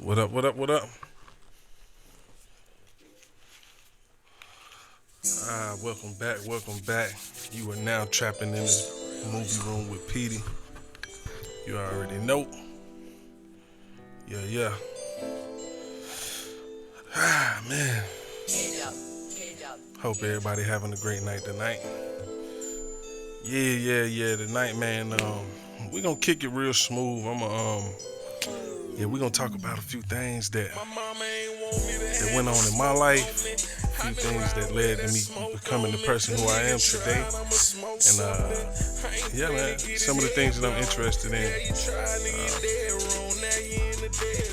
What up, what up, what up? Welcome back, welcome back. You are now trapping in the movie room with Petey. You already know. Yeah. Man. Hope everybody having a great night tonight. Yeah. Tonight, man, we gonna kick it real smooth. We're gonna talk about a few things that went on in my life, a few things that led to me becoming the person who I am today. And man, some of the things that I'm interested in.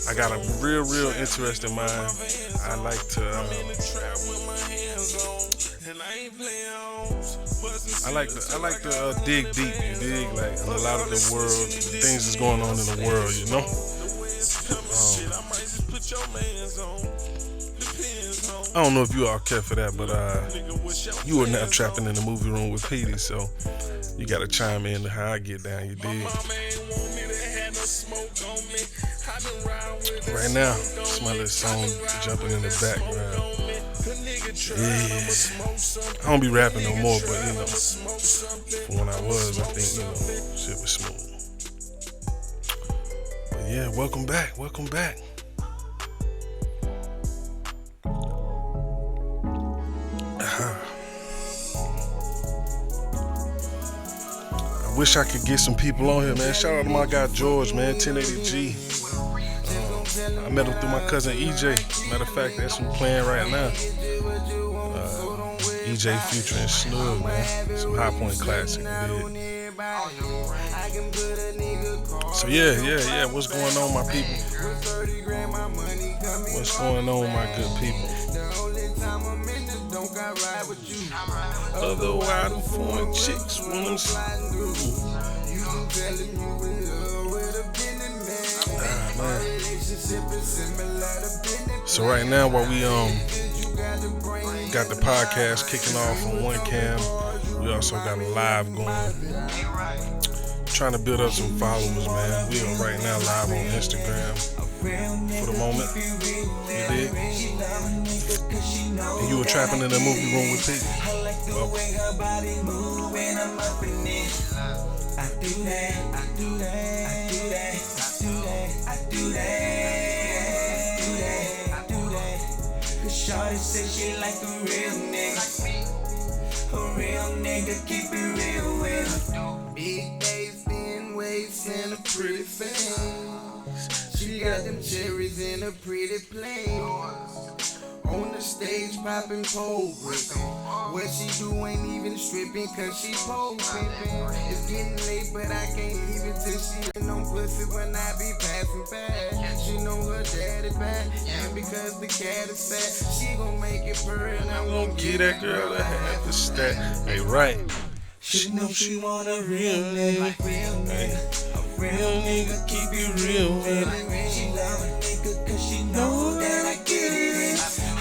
I got a real interest in mine. I like to dig deep. You dig, like in a lot of the world, the things that's going on in the world, you know. I don't know if you all care for that, but you are now trapping in the movie room with Petey, so you gotta chime in to how I get down, you dig? Right now, it's my little song jumping in the background. Yeah. I don't be rapping no more, but you know, from when I was, I think, you know, shit was smooth. But yeah, welcome back. I wish I could get some people on here, man. Shout out to my guy George, man, 1080G. I met him through my cousin EJ. Matter of fact, that's who's playing right now. EJ featuring Snug, man. Some High Point classic, dude. So yeah. What's going on, my people? What's going on, my good people? Other wild foreign chicks wanna man. So right now, while we got the podcast kicking off on one cam, we also got a live going. Trying to build up some followers, man. We are right now live on Instagram for the moment. You dig? And you were trapping in the movie room with Pete. Well, Shawty say she like a real nigga. A real nigga, keep it real with. Big days, thin waist, and a pretty face. She got them cherries in a pretty place. On the stage, popping pole gripping. What she do ain't even stripping, cause she pole pimping. It's getting late, but I can't leave it till she ain't no pussy when I be passing by. She know her daddy back, and because the cat is fat, she gon' make it purr, and I'm gon' give that girl a half a stack. Hey, right. She know she want a real nigga. A real nigga, keep it real with it. She love a nigga cause she know that I get it.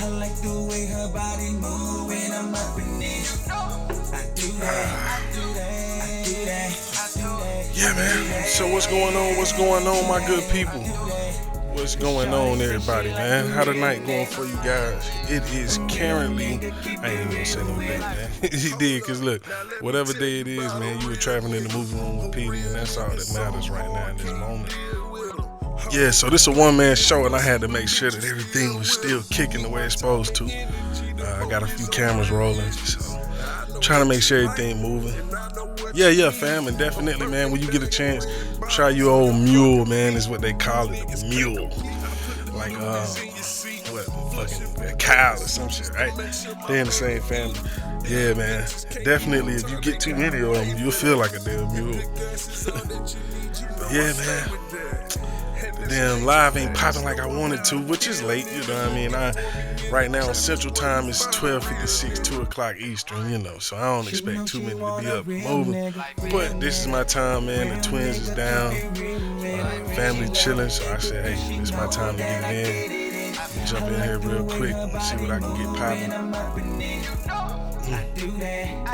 I like the way her body move when I'm up in it. I do that. Yeah, man. So what's going on, my good people? What's going on, everybody, man? How the night going for you guys? It is currently, I ain't even gonna say no date, man. He did, cause look, whatever day it is, man, you were traveling in the movie room with Petey, and that's all that matters right now in this moment. Yeah, so this is a one-man show, and I had to make sure that everything was still kicking the way it's supposed to. I got a few cameras rolling, so trying to make sure everything moving. Yeah, fam, and definitely, man, when you get a chance, try your old mule, man, is what they call it, a mule. Like, fucking cow or some shit, right? They in the same family. Yeah, man, definitely, if you get too many of them, you'll feel like a damn mule. But yeah, man. Damn, live ain't popping like I wanted to, which is late, you know what I mean? Right now, Central Time is 12:56, 2 o'clock Eastern, you know, so I don't expect too many to be up moving. But this is my time, man. The twins is down, family chilling, so I said, hey, it's my time to get it in. Jump in here real quick and see what I can get popping. Man.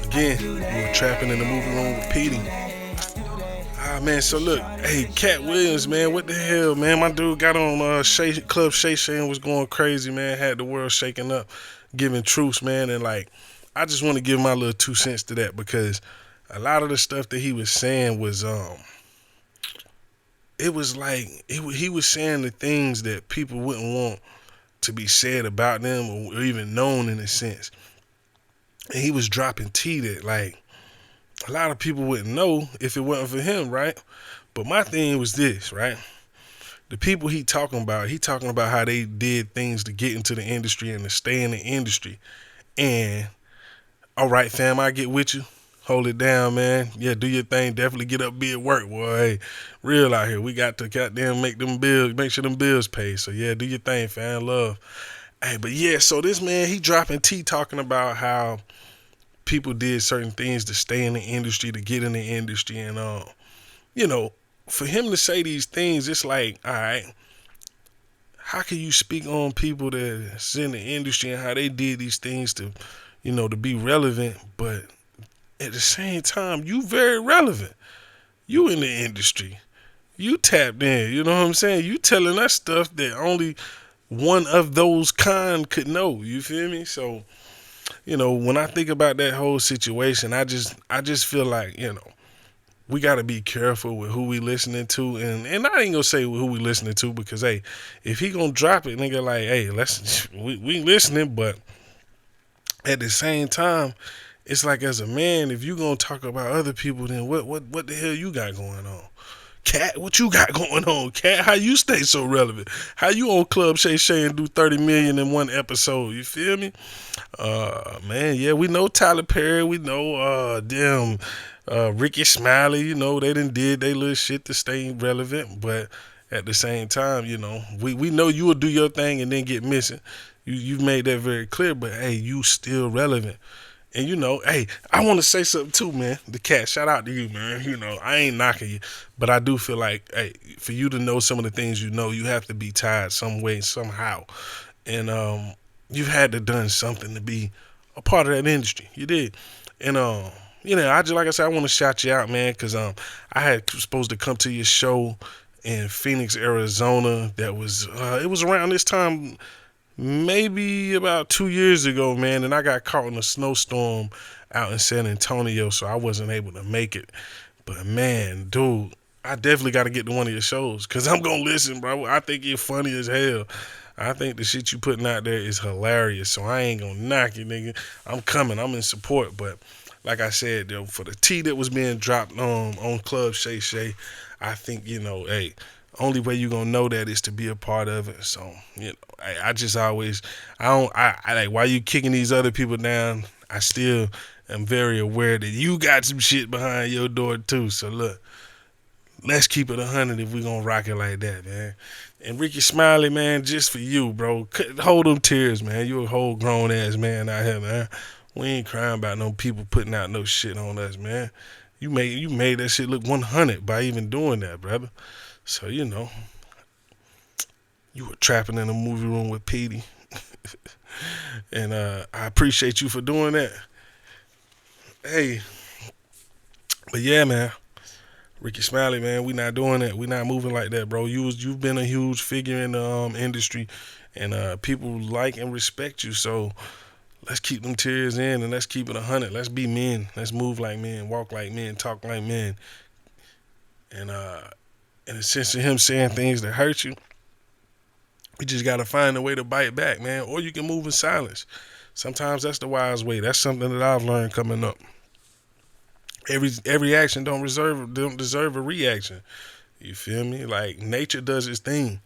Again, we were trapping in the movie room with Petey. Ah man, so look, hey, Cat Williams, man, what the hell, man? My dude got on Club Shay Shay and was going crazy, man. Had the world shaking up, giving truths, man, and like, I just want to give my little 2 cents to that because a lot of the stuff that he was saying was it was like he was saying the things that people wouldn't want to be said about them or even known in a sense, and he was dropping tea that like a lot of people wouldn't know if it wasn't for him, right? But my thing was this, right? The people he talking about how they did things to get into the industry and to stay in the industry. And all right, fam, I get with you. Hold it down, man. Yeah, do your thing. Definitely get up, be at work, boy. Hey, real out here. We got to goddamn make them bills, make sure them bills pay. So yeah, do your thing, fam. Love. Hey, but yeah, so this man, he dropping tea talking about how people did certain things to stay in the industry, to get in the industry, and you know, for him to say these things, it's like, all right, how can you speak on people that's in the industry and how they did these things to, to be relevant, but at the same time, you very relevant. You in the industry. You tapped in, you know what I'm saying? You telling us stuff that only one of those kind could know. You feel me? So, when I think about that whole situation, I just feel like, we gotta be careful with who we listening to, and I ain't gonna say who we listening to because hey, if he gonna drop it, nigga, like hey, we listening, but at the same time, it's like as a man, if you gonna talk about other people, then what the hell you got going on? Cat, what you got going on, Cat? How you stay so relevant? How you on Club Shay Shay and do 30 million in one episode? You feel me? Man, yeah, we know Tyler Perry, we know Ricky Smiley, they done did they little shit to stay relevant, but at the same time, we know you will do your thing and then get missing. You've made that very clear, but hey, you still relevant. And hey, I want to say something too, man. The Cat, shout out to you, man. I ain't knocking you, but I do feel like, hey, for you to know some of the things you have to be tied some way, somehow. And you've had to done something to be a part of that industry. You did. And I just, like I said, I want to shout you out, man, because I had supposed to come to your show in Phoenix, Arizona. That was it was around this time, maybe about 2 years ago, man, and I got caught in a snowstorm out in San Antonio, so I wasn't able to make it. But man, dude, I definitely got to get to one of your shows because I'm gonna listen, bro. I think you're funny as hell. I think the shit you putting out there is hilarious, so I ain't gonna knock you, nigga. I'm coming. I'm in support, but like I said, though, for the tea that was being dropped on Club Shay Shay, I think, hey, only way you gonna know that is to be a part of it. So, I just always, I like, while you kicking these other people down, I still am very aware that you got some shit behind your door too. So look, let's keep it 100 if we gonna rock it like that, man. And Ricky Smiley, man, just for you, bro. Hold them tears, man. You a whole grown ass man out here, man. We ain't crying about no people putting out no shit on us, man. You made that shit look 100 by even doing that, brother. So, you were trapping in a movie room with Petey. And I appreciate you for doing that. Hey, but yeah, man. Ricky Smiley, man, we not doing that. We not moving like that, bro. You've been a huge figure in the industry, and people like and respect you. So let's keep them tears in and let's keep it 100. Let's be men. Let's move like men, walk like men, talk like men. And in the sense of him saying things that hurt you, you just gotta find a way to bite back, man. Or you can move in silence. Sometimes that's the wise way. That's something that I've learned coming up. Every action don't deserve a reaction. You feel me? Like nature does its thing.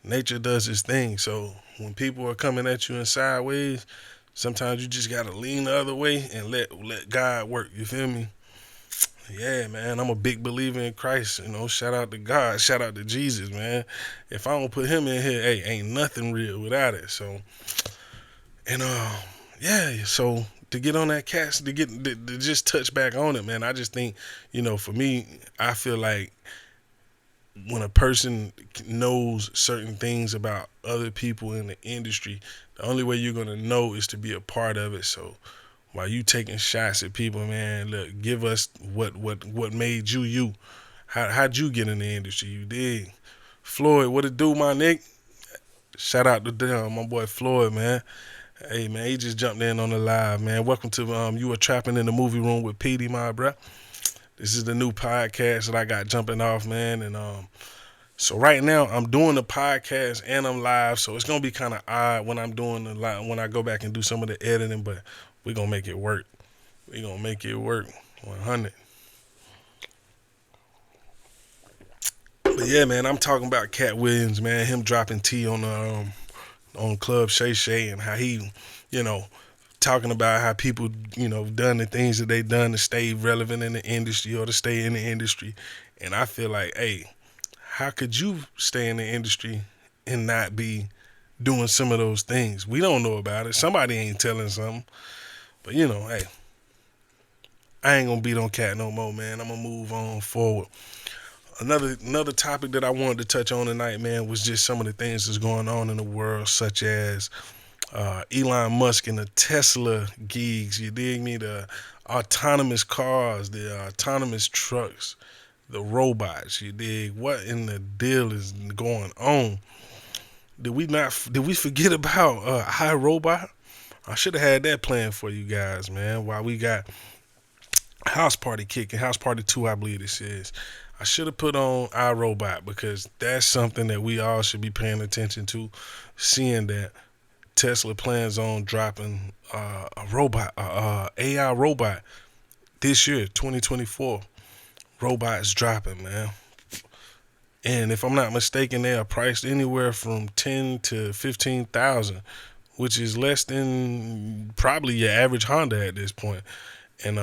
Nature does its thing. So when people are coming at you in sideways, sometimes you just gotta lean the other way and let God work. You feel me? Yeah, man. I'm a big believer in Christ. Shout out to God. Shout out to Jesus, man. If I don't put him in here, hey, ain't nothing real without it. So, and yeah. So to get on that cast, to just touch back on it, man. I just think, for me, I feel like when a person knows certain things about other people in the industry, the only way you're gonna know is to be a part of it. So while you taking shots at people, man, look, give us what made you you. How'd you get in the industry? You did. Floyd, what it do, my Nick? Shout out to my boy Floyd, man. Hey, man, he just jumped in on the live, man. Welcome to You Are Trapping in the Movie Room with Petey, my bruh. This is the new podcast that I got jumping off, man. And so right now I'm doing the podcast and I'm live, so it's gonna be kind of odd when I'm doing the live, when I go back and do some of the editing, but we're gonna make it work. We're gonna make it work 100. But yeah, man, I'm talking about Cat Williams, man. Him dropping T on Club Shay Shay and how he, you know, talking about how people, done the things that they done to stay relevant in the industry or to stay in the industry. And I feel like, hey, how could you stay in the industry and not be doing some of those things? We don't know about it. Somebody ain't telling something. But, hey, I ain't going to beat on Cat no more, man. I'm going to move on forward. Another topic that I wanted to touch on tonight, man, was just some of the things that's going on in the world, such as Elon Musk and the Tesla gigs. You dig me? The autonomous cars, the autonomous trucks, the robots. You dig? What in the deal is going on? Did we forget about iRobot? I should have had that planned for you guys, man. While we got House Party kicking, House Party 2, I believe this is. I should have put on iRobot because that's something that we all should be paying attention to, seeing that Tesla plans on dropping a robot, AI robot this year, 2024. Robots dropping, man. And if I'm not mistaken, they are priced anywhere from 10 to 15,000, which is less than probably your average Honda at this point. And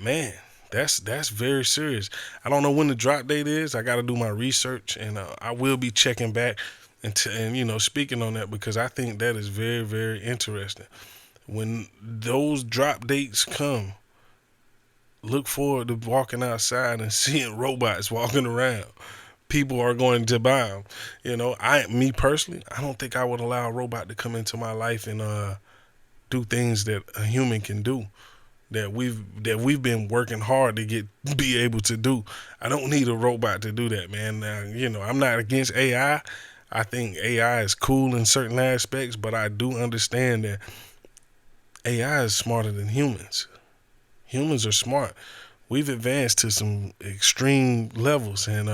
man, that's very serious. I don't know when the drop date is. I got to do my research, and I will be checking back and speaking on that because I think that is very, very interesting. When those drop dates come, look forward to walking outside and seeing robots walking around. People are going to buy them. Me personally, I don't think I would allow a robot to come into my life and do things that a human can do. That we've been working hard to be able to do. I don't need a robot to do that, man. Now, I'm not against AI. I think AI is cool in certain aspects, but I do understand that AI is smarter than humans. Humans are smart. We've advanced to some extreme levels, and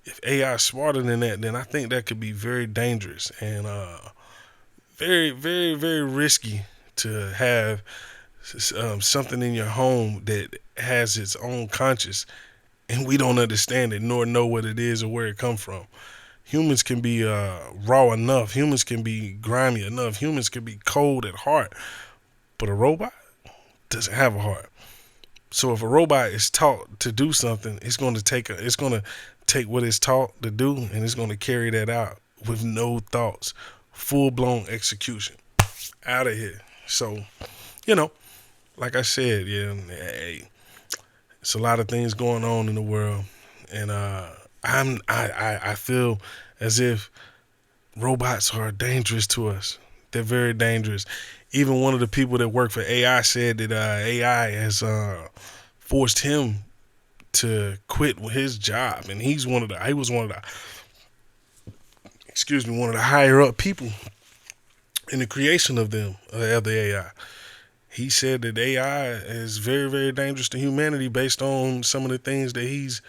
if AI is smarter than that, then I think that could be very dangerous and very, very, very risky to have something in your home that has its own conscience and we don't understand it nor know what it is or where it comes from. Humans can be raw enough. Humans can be grimy enough. Humans can be cold at heart. But a robot doesn't have a heart. So if a robot is taught to do something, it's going to take what it's taught to do and it's going to carry that out with no thoughts. Full-blown execution. Out of here. So, like I said, hey, it's a lot of things going on in the world, and I feel as if robots are dangerous to us. They're very dangerous. Even one of the people that work for AI said that AI has forced him to quit his job, and he was one of the higher up people in the creation of the AI. He said that AI is very, very dangerous to humanity based on some of the things that he's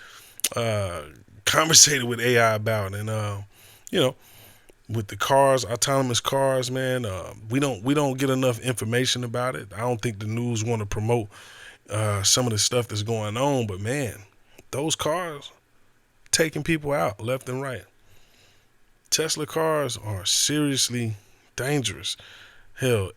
conversated with AI about. And, with the cars, autonomous cars, man, we don't get enough information about it. I don't think the news want to promote some of the stuff that's going on. But, man, those cars taking people out left and right. Tesla cars are seriously dangerous. Hell,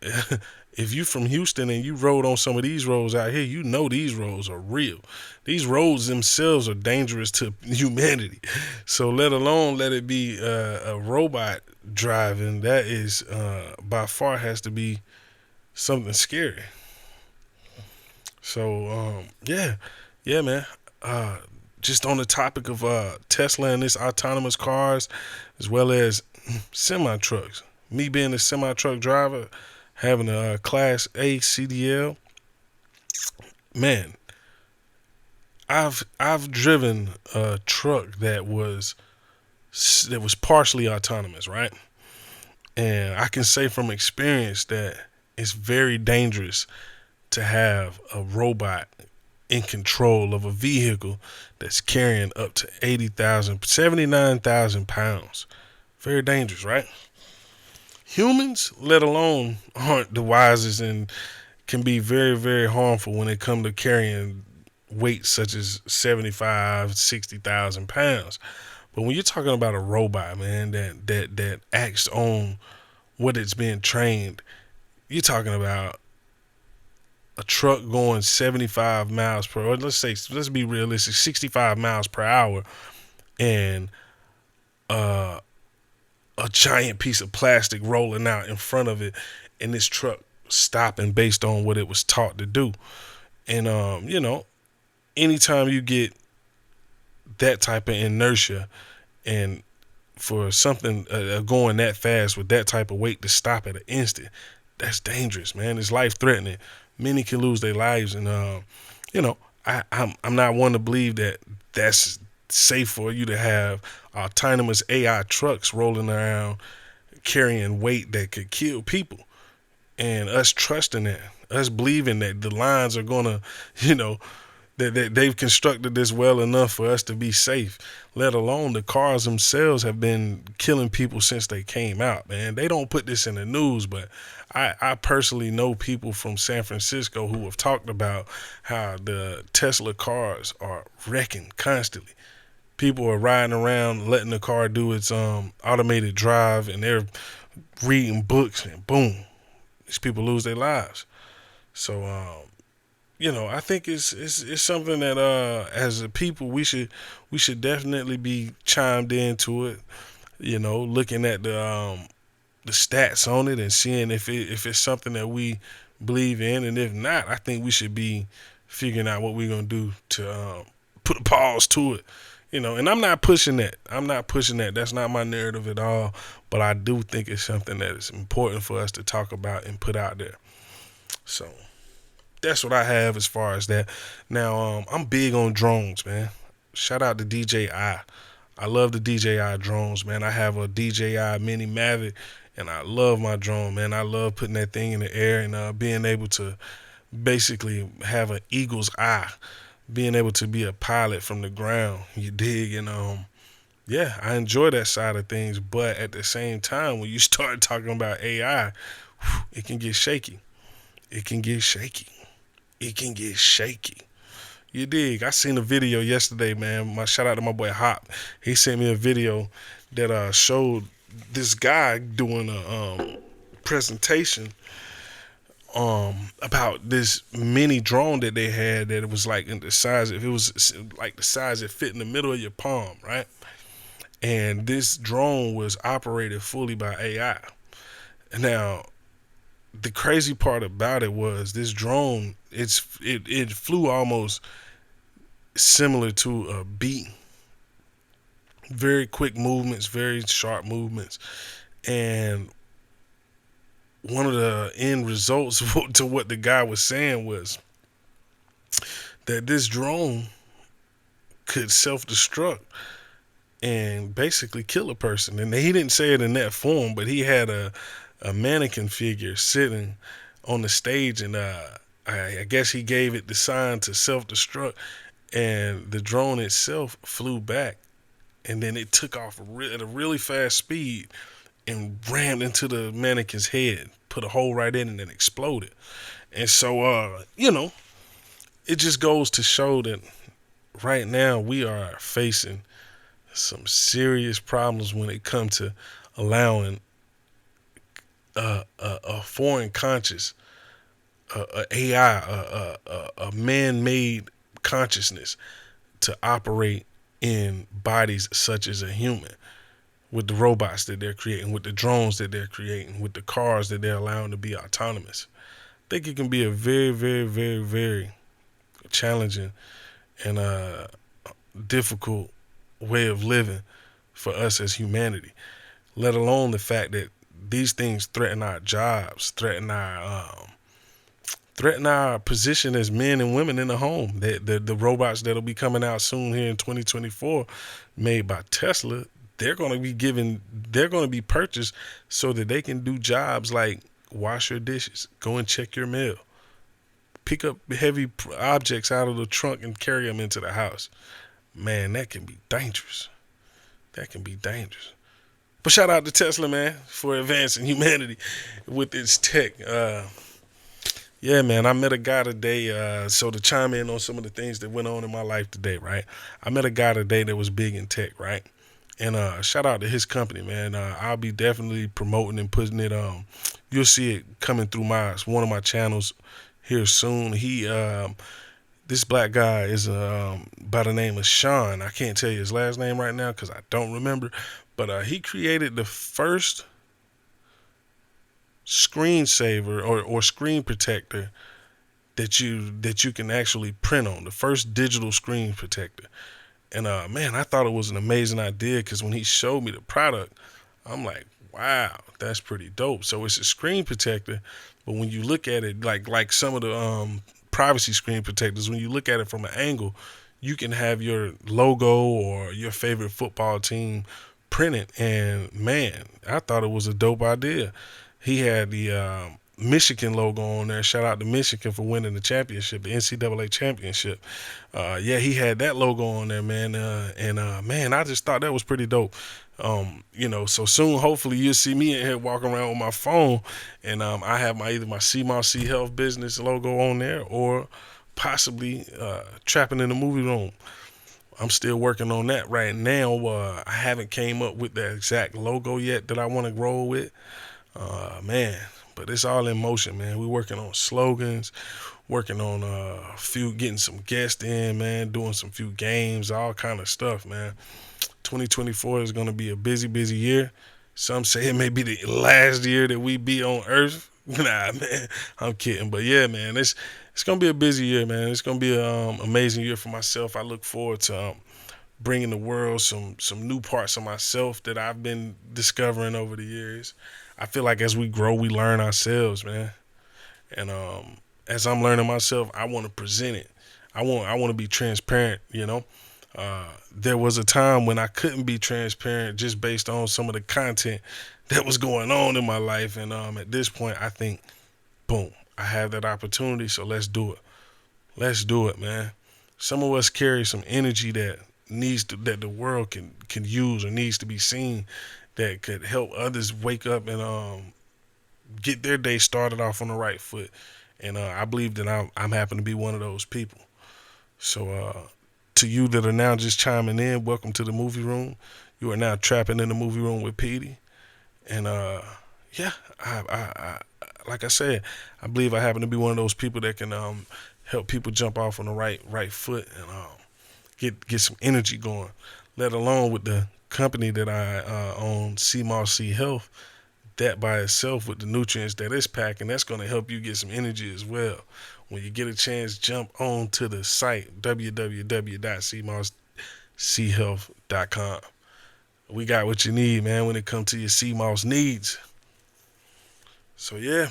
if you from Houston and you rode on some of these roads out here, these roads are real. These roads themselves are dangerous to humanity. So let it be a robot driving. That is by far has to be something scary. So yeah, man. Just on the topic of Tesla and its autonomous cars, as well as semi trucks. Me being a semi truck driver, having a Class A CDL, man, I've driven a truck that was partially autonomous, right? And I can say from experience that it's very dangerous to have a robot in control of a vehicle that's carrying up to 80,000, 79,000 pounds. Very dangerous, right? Humans, let alone, aren't the wisest and can be very, very harmful when it comes to carrying weights such as 75, 60,000 pounds. But when you're talking about a robot, man, that acts on what it's being trained, you're talking about a truck going 75 miles per, or let's be realistic, 65 miles per hour, and uh, a giant piece of plastic rolling out in front of it, and this truck stopping based on what it was taught to do. And anytime you get that type of inertia, and for something going that fast with that type of weight to stop at an instant, that's dangerous, man. It's life threatening. Many can lose their lives, and I'm not one to believe that that's safe for you to have autonomous AI trucks rolling around carrying weight that could kill people, and us trusting that, us believing that the lines are gonna, you know, that they've constructed this well enough for us to be safe. Let alone the cars themselves have been killing people since they came out, man. They don't put this in the news, but I personally know people from San Francisco who have talked about how the Tesla cars are wrecking constantly. People are riding around letting the car do its automated drive, and they're reading books, and boom, these people lose their lives. So I think it's something that as a people we should definitely be chimed into it. Looking at the stats on it and seeing if it's something that we believe in, and if not, I think we should be figuring out what we're gonna do to put a pause to it. And I'm not pushing that. That's not my narrative at all. But I do think it's something that is important for us to talk about and put out there. So that's what I have as far as that. Now, I'm big on drones, man. Shout out to DJI. I love the DJI drones, man. I have a DJI Mini Mavic, and I love my drone, man. I love putting that thing in the air and being able to basically have an eagle's eye, being able to be a pilot from the ground. You dig? And yeah, I enjoy that side of things. But at the same time, when you start talking about AI, it can get shaky. It can get shaky. It can get shaky. You dig? I seen a video yesterday, man. My shout out to my boy Hop. He sent me a video that showed this guy doing a presentation about this mini drone that they had, that it was like in the size, if it was like the size it fit in the middle of your palm, right? And this drone was operated fully by AI. Now, the crazy part about it was this drone, it flew almost similar to a bee. Very quick movements, very sharp movements. And one of the end results to what the guy was saying was that this drone could self-destruct and basically kill a person. And he didn't say it in that form, but he had a mannequin figure sitting on the stage, and I guess he gave it the sign to self-destruct, and the drone itself flew back, and then it took off at a really fast speed and rammed into the mannequin's head, put a hole right in, and then exploded. And so, it just goes to show that right now we are facing some serious problems when it comes to allowing a foreign conscious, a AI, a man-made consciousness to operate in bodies such as a human, with the robots that they're creating, with the drones that they're creating, with the cars that they're allowing to be autonomous. I think it can be a very, very, very, very challenging and difficult way of living for us as humanity, let alone the fact that these things threaten our jobs, threaten our threaten our position as men and women in the home. The robots that'll be coming out soon here in 2024, made by Tesla, they're going to be purchased so that they can do jobs like wash your dishes, go and check your mail, pick up heavy objects out of the trunk and carry them into the house. Man, that can be dangerous. That can be dangerous. But shout out to Tesla, man, for advancing humanity with its tech. Yeah, man, I met a guy today. So to chime in on some of the things that went on in my life today, right? I met a guy today that was big in tech, right? And shout out to his company, man. I'll be definitely promoting and putting it. You'll see it coming through one of my channels here soon. This black guy is by the name of Sean. I can't tell you his last name right now because I don't remember. But he created the first screensaver or screen protector that you can actually print on. The first digital screen protector. And man, I thought it was an amazing idea because when he showed me the product, I'm like, wow, that's pretty dope. So it's a screen protector, but when you look at it, like some of the privacy screen protectors, when you look at it from an angle, you can have your logo or your favorite football team printed. And man, I thought it was a dope idea. He had the Michigan logo on there. Shout out to Michigan for winning the championship, the NCAA championship. Yeah, he had that logo on there, man. And man, I just thought that was pretty dope. So soon, hopefully, you'll see me in here walking around with my phone, and I have either my CMOC Health business logo on there or possibly Trapping in the Movie Room. I'm still working on that right now. I haven't came up with the exact logo yet that I want to roll with. Man, but it's all in motion, man. We're working on slogans, working on getting some guests in, man, doing some few games, all kind of stuff, man. 2024 is going to be a busy, busy year. Some say it may be the last year that we be on Earth. Nah, man, I'm kidding. But yeah, man, it's going to be a busy year, man. It's going to be an amazing year for myself. I look forward to bringing the world some new parts of myself that I've been discovering over the years. I feel like as we grow, we learn ourselves, man. And as I'm learning myself, I want to present it. I want to be transparent, you know. There was a time when I couldn't be transparent just based on some of the content that was going on in my life. And at this point, I think, boom, I have that opportunity, so let's do it. Let's do it, man. Some of us carry some energy that the world can use or needs to be seen, that could help others wake up and get their day started off on the right foot. And I believe that I'm happen to be one of those people. So to you that are now just chiming in, welcome to the movie room. You are now trapping in the movie room with Petey. And yeah, I like I said, I believe I happen to be one of those people that can help people jump off on the right foot and get some energy going. Let alone with the company that I own, CMOC Health, that by itself with the nutrients that it's packing, that's going to help you get some energy as well. When you get a chance, jump on to the site, www.cmoschealth.com. We got what you need, man, when it comes to your CMOS needs. So yeah,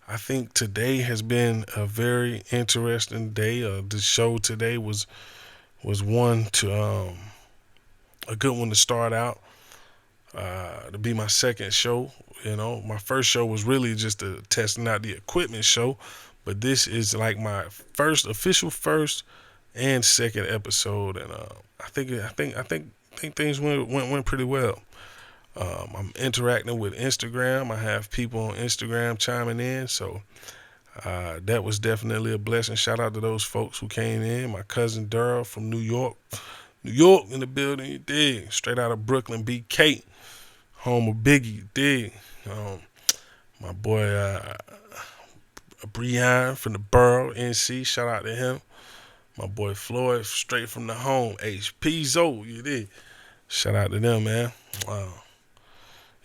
I think today has been a very interesting day. The show today was one to a good one to start out. To be my second show, you know, my first show was really just a testing out the equipment show, but this is like my official first and second episode, and I think things went pretty well. I'm interacting with Instagram. I have people on Instagram chiming in, so that was definitely a blessing. Shout out to those folks who came in. My cousin Daryl from New York in the building, you dig? Straight out of Brooklyn, BK, home of Biggie, you dig? My boy Breon from the Borough, NC, shout out to him. My boy Floyd, straight from the home, HP Zo, you dig? Shout out to them, man.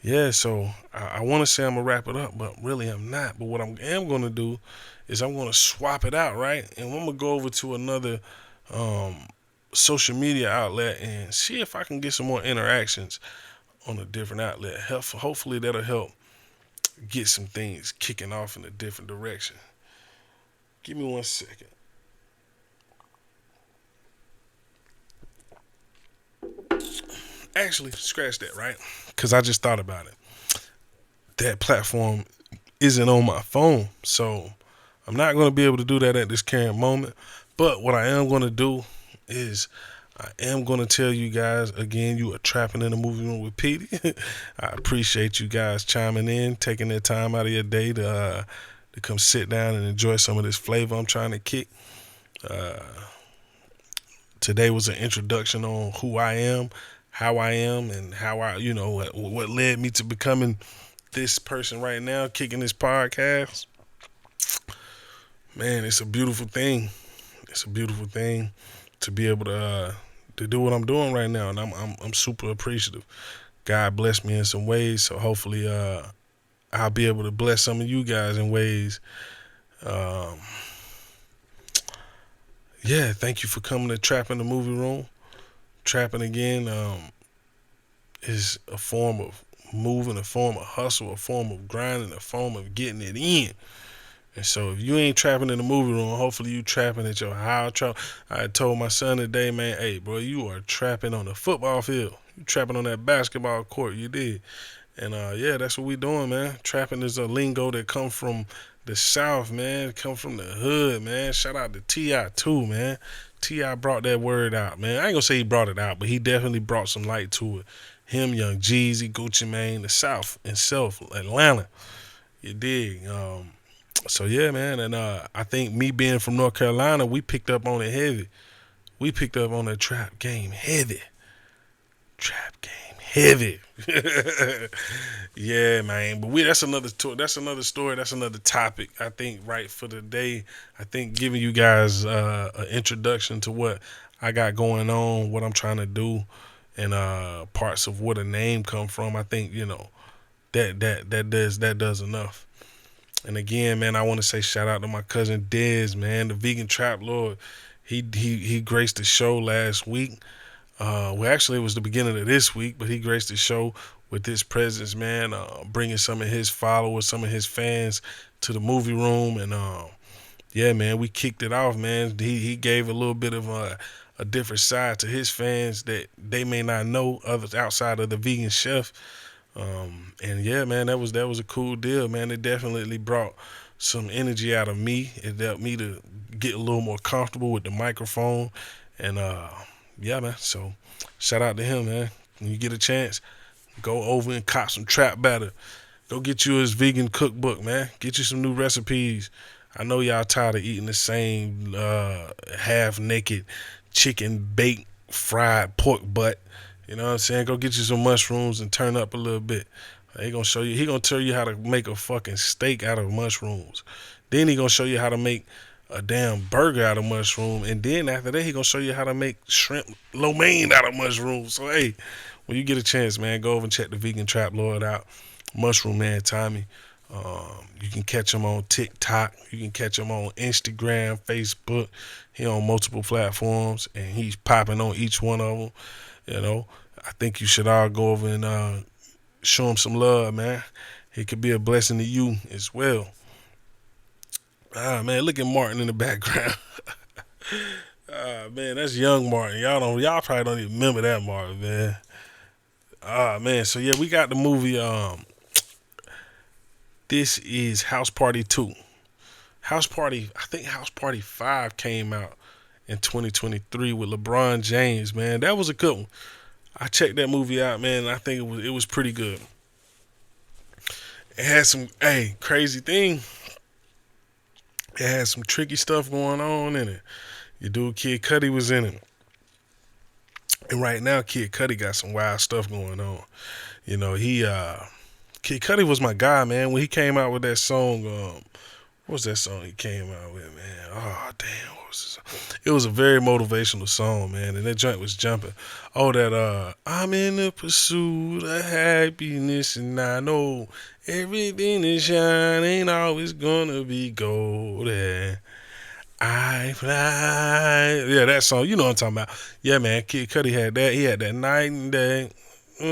Yeah, so I want to say I'm going to wrap it up, but really I'm not. But what I am going to do is I'm going to swap it out, right? And I'm going to go over to another social media outlet and see if I can get some more interactions on a different outlet. Hopefully that'll help get some things kicking off in a different direction. Give me 1 second. Actually, scratch that, right? Because I just thought about it. That platform isn't on my phone, so I'm not going to be able to do that at this current moment. But what I am going to do is I am going to tell you guys again, you are trapping in the movie room with Petey. I appreciate you guys chiming in, taking their time out of your day to come sit down and enjoy some of this flavor I'm trying to kick. Today was an introduction on who I am, how I am, and how what led me to becoming this person right now, kicking this podcast. Man, it's a beautiful thing. It's a beautiful thing to be able to do what I'm doing right now, and I'm super appreciative. God blessed me in some ways, so hopefully I'll be able to bless some of you guys in ways. Yeah, thank you for coming to Trap in the Movie Room. Trapping again is a form of moving, a form of hustle, a form of grinding, a form of getting it in. And so if you ain't trapping in the movie room, hopefully you trapping at your house. I told my son today, man, hey, bro, you are trapping on the football field. You trapping on that basketball court. You did. And, yeah, that's what we doing, man. Trapping is a lingo that come from the South, man. Come from the hood, man. Shout out to T.I. too, man. T.I. brought that word out, man. I ain't gonna say he brought it out, but he definitely brought some light to it. Him, Young Jeezy, Gucci Mane, the South itself, Atlanta. You dig? So yeah, man, and I think me being from North Carolina, we picked up on it heavy. We picked up on the trap game heavy. Trap game heavy. Yeah, man. But that's another tour. That's another story. That's another topic. I think right for the day. I think giving you guys an introduction to what I got going on, what I'm trying to do, and parts of where the name come from. I think that does enough. And again, man, I want to say shout out to my cousin Dez, man, the vegan trap lord. He graced the show last week. Well, actually, it was the beginning of this week, but he graced the show with his presence, man, bringing some of his followers, some of his fans to the movie room. And, yeah, man, we kicked it off, man. He gave a little bit of a different side to his fans that they may not know others outside of the vegan chef. And yeah, man, that was a cool deal, man. It definitely brought some energy out of me. It helped me to get a little more comfortable with the microphone. And, yeah, man. So shout out to him, man. When you get a chance, go over and cop some trap batter. Go get you his vegan cookbook, man. Get you some new recipes. I know y'all tired of eating the same half-naked chicken baked fried pork butt. You know what I'm saying? Go get you some mushrooms and turn up a little bit. He gonna tell you how to make a fucking steak out of mushrooms. Then he gonna show you how to make a damn burger out of mushroom, and then after that he gonna show you how to make shrimp lo mein out of mushrooms. So hey, when you get a chance, man, go over and check the Vegan Trap Lord out, Mushroom Man Tommy. You can catch him on TikTok. You can catch him on Instagram, Facebook. He on multiple platforms, and he's popping on each one of them. You know, I think you should all go over and show him some love, man. He could be a blessing to you as well. Ah, man, look at Martin in the background. Ah, man, that's young Martin. Y'all probably don't even remember that Martin, man. Ah, man, so yeah, we got the movie. This is House Party 2. I think House Party 5 came out in 2023 with LeBron James, man. That was a good one. I checked that movie out, man, and I think it was pretty good. It had some, crazy thing. It had some tricky stuff going on in it. Your dude Kid Cudi was in it. And right now, Kid Cudi got some wild stuff going on. You know, Kid Cudi was my guy, man. When he came out with that song, what was that song he came out with, man? Oh, damn, what was it? It was a very motivational song, man, and that joint was jumping. Oh, that, I'm in the pursuit of happiness, and I know everything that shine ain't always gonna be gold, and I fly. Yeah, that song, you know what I'm talking about. Yeah, man, Kid Cudi had that. He had that night and day. But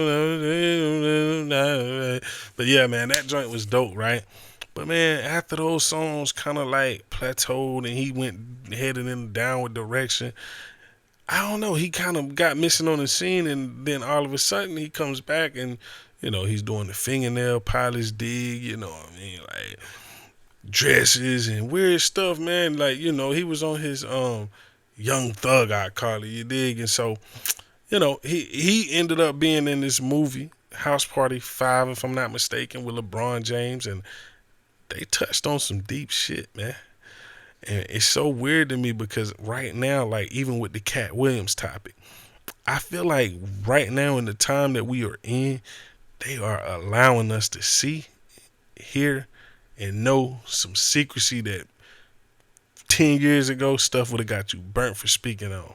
yeah, man, that joint was dope, right? But man, after those songs kind of like plateaued and he went headed in a downward direction, I don't know. He kind of got missing on the scene, and then all of a sudden he comes back and he's doing the fingernail polish dig. You know what I mean? Like dresses and weird stuff, man. Like he was on his Young Thug, I call it. You dig? And so he ended up being in this movie House Party 5, if I'm not mistaken, with LeBron James, and they touched on some deep shit, man. And it's so weird to me because right now, like even with the Cat Williams topic, I feel like right now in the time that we are in, they are allowing us to see, hear, and know some secrecy that 10 years ago stuff would have got you burnt for speaking on.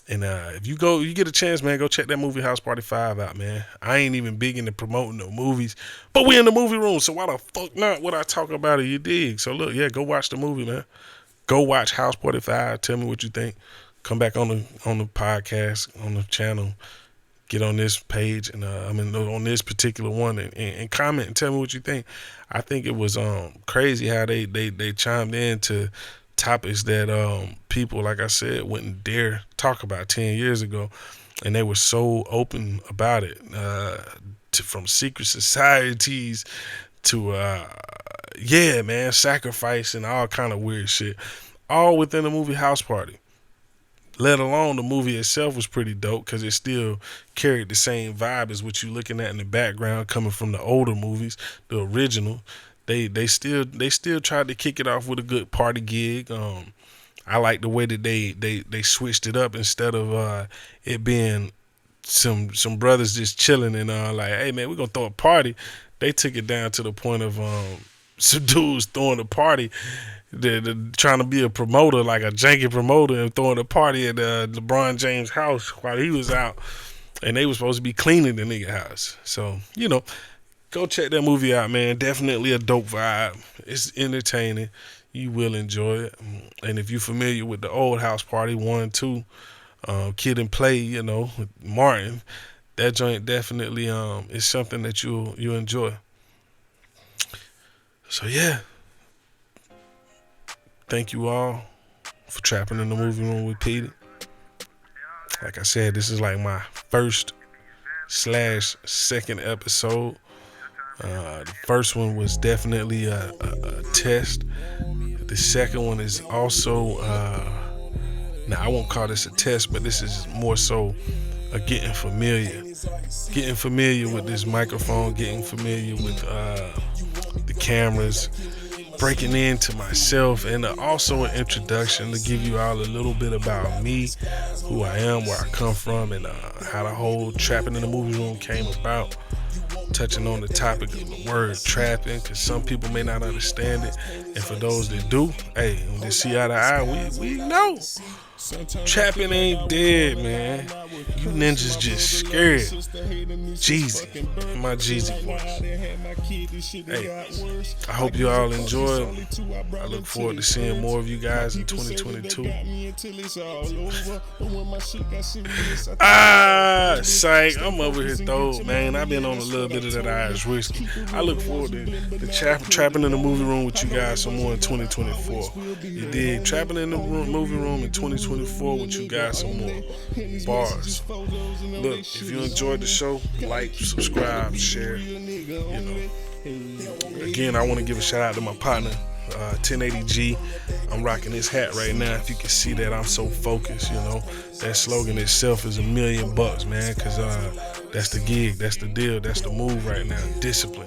And if you get a chance, man, go check that movie House Party 5 out, man. I ain't even big into promoting no movies, but we in the movie room, so why the fuck not would I talk about it, you dig? So look, yeah, go watch the movie, man. Go watch House Party 5. Tell me what you think. Come back on the podcast, on the channel. Get on this page, and on this particular one, and comment and tell me what you think. I think it was crazy how they chimed in to topics that people, like I said, wouldn't dare talk about 10 years ago, and they were so open about it. From secret societies to sacrifice and all kind of weird shit, all within the movie House Party. Let alone the movie itself was pretty dope because it still carried the same vibe as what you're looking at in the background coming from the older movies, the original. They still tried to kick it off with a good party gig. I like the way that they switched it up instead of it being some brothers just chilling and like, hey man, we're gonna throw a party. They took it down to the point of some dudes throwing a party. They're trying to be a promoter, like a janky promoter, and throwing a party at LeBron James' house while he was out, and they were supposed to be cleaning the nigga house. So go check that movie out, man. Definitely a dope vibe. It's entertaining. You will enjoy it. And if you're familiar with the old House Party 1, 2, Kid and Play, with Martin, that joint definitely is something that you'll enjoy. So yeah. Thank you all for trapping in the movie room with Petey. Like I said, this is like my first/second episode. The first one was definitely a test. The second one is also, now I won't call this a test, but this is more so a getting familiar. Getting familiar with this microphone, getting familiar with the cameras, breaking into myself, and also an introduction to give you all a little bit about me, who I am, where I come from, and how the whole trapping in the movie room came about. Touching on the topic of the word trapping, because some people may not understand it, and for those that do, hey, when they see eye to eye, we know trapping ain't dead, man. You ninjas just scared. Jeezy, my Jeezy voice. Hey, I hope you all enjoy it. I look forward to seeing more of you guys in 2022. Psych, I'm over here though, man. I've been on a little bit of that Irish whiskey. I look forward to trapping in the movie room with you guys some more in 2024. You dig? Trapping in the movie room in 2024 with you guys some more bars. Look, if you enjoyed the show, like, subscribe, share. Again, I want to give a shout out to my partner, 1080G. I'm rocking this hat right now. If you can see that, I'm so focused. That slogan itself is $1 million, man. Cause that's the gig, that's the deal, that's the move right now. Discipline,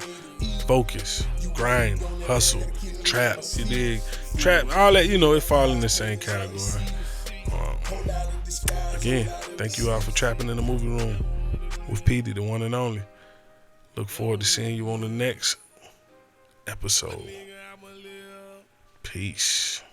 focus, grind, hustle, trap. You dig? Trap, all that. It fall in the same category. Again, thank you all for trapping in the movie room with Petey, the one and only. Look forward to seeing you on the next episode. Peace.